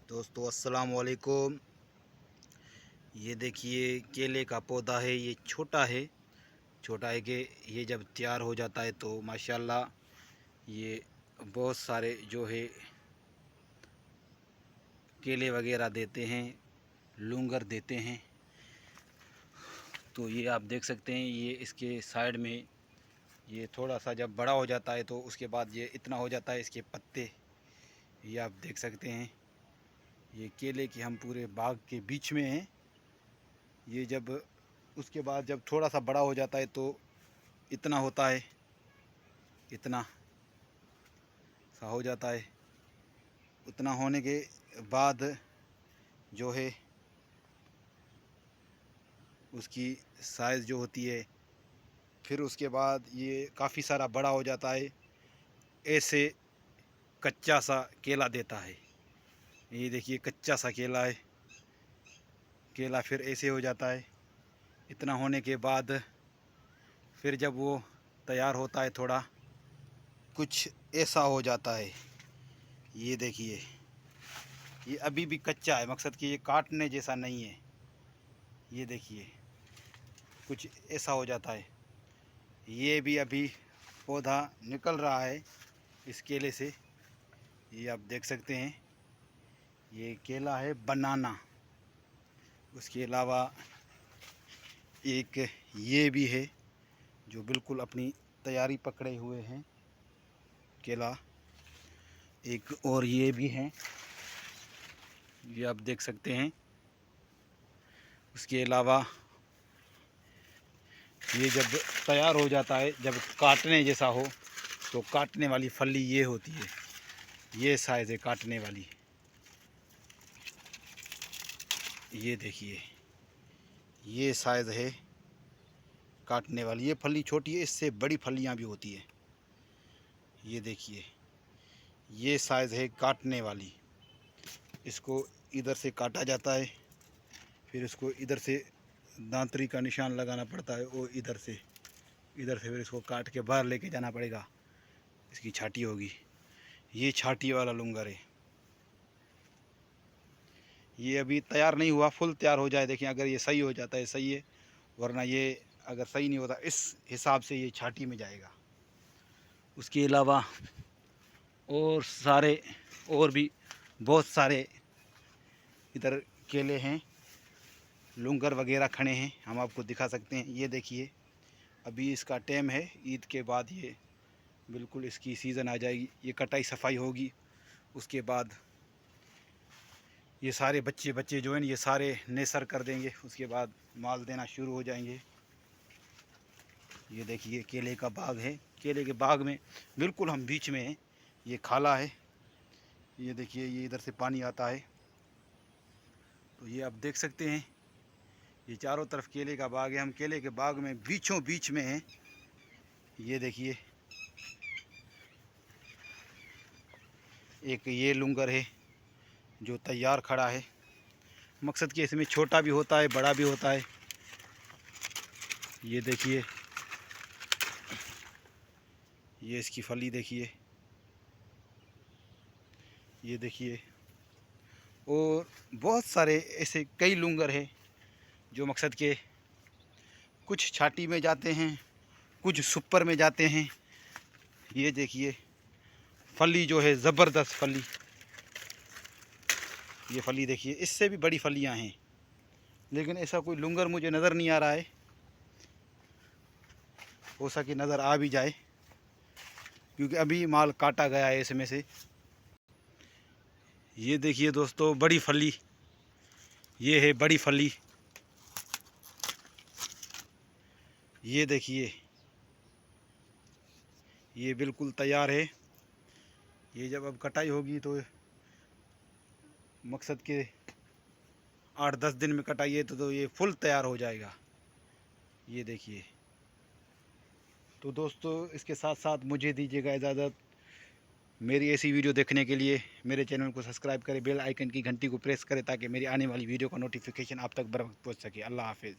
दोस्तों अस्सलाम वालेकुम। ये देखिए केले का पौधा है। ये छोटा है कि ये जब तैयार हो जाता है तो माशाल्लाह ये बहुत सारे जो है केले वगैरह देते हैं, लूंगर देते हैं। तो ये आप देख सकते हैं, ये इसके साइड में ये थोड़ा सा जब बड़ा हो जाता है तो उसके बाद ये इतना हो जाता है इसके पत्ते। ये आप देख सकते हैं, ये केले की हम पूरे बाग के बीच में हैं। ये जब उसके बाद जब थोड़ा सा बड़ा हो जाता है तो इतना होता है, इतना सा हो जाता है। उतना होने के बाद जो है उसकी साइज़ जो होती है, फिर उसके बाद ये काफ़ी सारा बड़ा हो जाता है। ऐसे कच्चा सा केला देता है। ये देखिए कच्चा सा केला है। केला फिर ऐसे हो जाता है। इतना होने के बाद फिर जब वो तैयार होता है थोड़ा कुछ ऐसा हो जाता है। ये देखिए ये अभी भी कच्चा है, मकसद कि ये काटने जैसा नहीं है। ये देखिए कुछ ऐसा हो जाता है। ये भी अभी पौधा निकल रहा है इस केले से। ये आप देख सकते हैं, ये केला है बनाना। उसके अलावा एक ये भी है जो बिल्कुल अपनी तैयारी पकड़े हुए हैं केला। एक और ये भी है, ये आप देख सकते हैं। उसके अलावा ये जब तैयार हो जाता है, जब काटने जैसा हो तो काटने वाली फली ये होती है। ये साइज़ है काटने वाली। ये देखिए ये साइज़ है काटने वाली। ये फली छोटी है, इससे बड़ी फलियां भी होती है। ये देखिए ये साइज़ है काटने वाली। इसको इधर से काटा जाता है, फिर इसको इधर से दांतरी का निशान लगाना पड़ता है और इधर से फिर इसको काट के बाहर लेके जाना पड़ेगा। इसकी छाटी होगी। ये छाटी वाला लूंगर है। ये अभी तैयार नहीं हुआ, फुल तैयार हो जाए देखिए। अगर ये सही हो जाता है सही है, वरना ये अगर सही नहीं होता इस हिसाब से ये छाटी में जाएगा। उसके अलावा और भी बहुत सारे इधर केले हैं, लूंगर वगैरह खड़े हैं, हम आपको दिखा सकते हैं। ये देखिए अभी इसका टाइम है, ईद के बाद ये बिल्कुल इसकी सीज़न आ जाएगी। ये कटाई सफाई होगी, उसके बाद ये सारे बच्चे जो हैं ये सारे नेसर कर देंगे। उसके बाद माल देना शुरू हो जाएंगे। ये देखिए केले का बाग है। केले के बाग में बिल्कुल हम बीच में हैं। ये खाला है। ये देखिए ये इधर से पानी आता है। तो ये आप देख सकते हैं, ये चारों तरफ केले का बाग है। हम केले के बाग में बीचों बीच में हैं। ये देखिए एक ये लूंगर है जो तैयार खड़ा है। मकसद कि इसमें छोटा भी होता है, बड़ा भी होता है। ये देखिए ये इसकी फली देखिए। ये देखिए और बहुत सारे ऐसे कई लूंगर हैं जो मकसद के कुछ छाटी में जाते हैं, कुछ सुपर में जाते हैं। ये देखिए फली जो है ज़बरदस्त फली। ये फली देखिए, इससे भी बड़ी फलियां हैं, लेकिन ऐसा कोई लूंगर मुझे नज़र नहीं आ रहा है। हो सके नज़र आ भी जाए, क्योंकि अभी माल काटा गया है इसमें से। ये देखिए दोस्तों बड़ी फली, ये है बड़ी फली। ये देखिए ये बिल्कुल तैयार है। ये जब अब कटाई होगी तो मकसद के 8-10 दिन में कटाई है तो ये फुल तैयार हो जाएगा। ये देखिए। तो दोस्तों इसके साथ साथ मुझे दीजिएगा इजाज़त। मेरी ऐसी वीडियो देखने के लिए मेरे चैनल को सब्सक्राइब करें, बेल आइकन की घंटी को प्रेस करें ताकि मेरी आने वाली वीडियो का नोटिफिकेशन आप तक बर वक्त पहुँच सके। अल्लाह हाफिज़।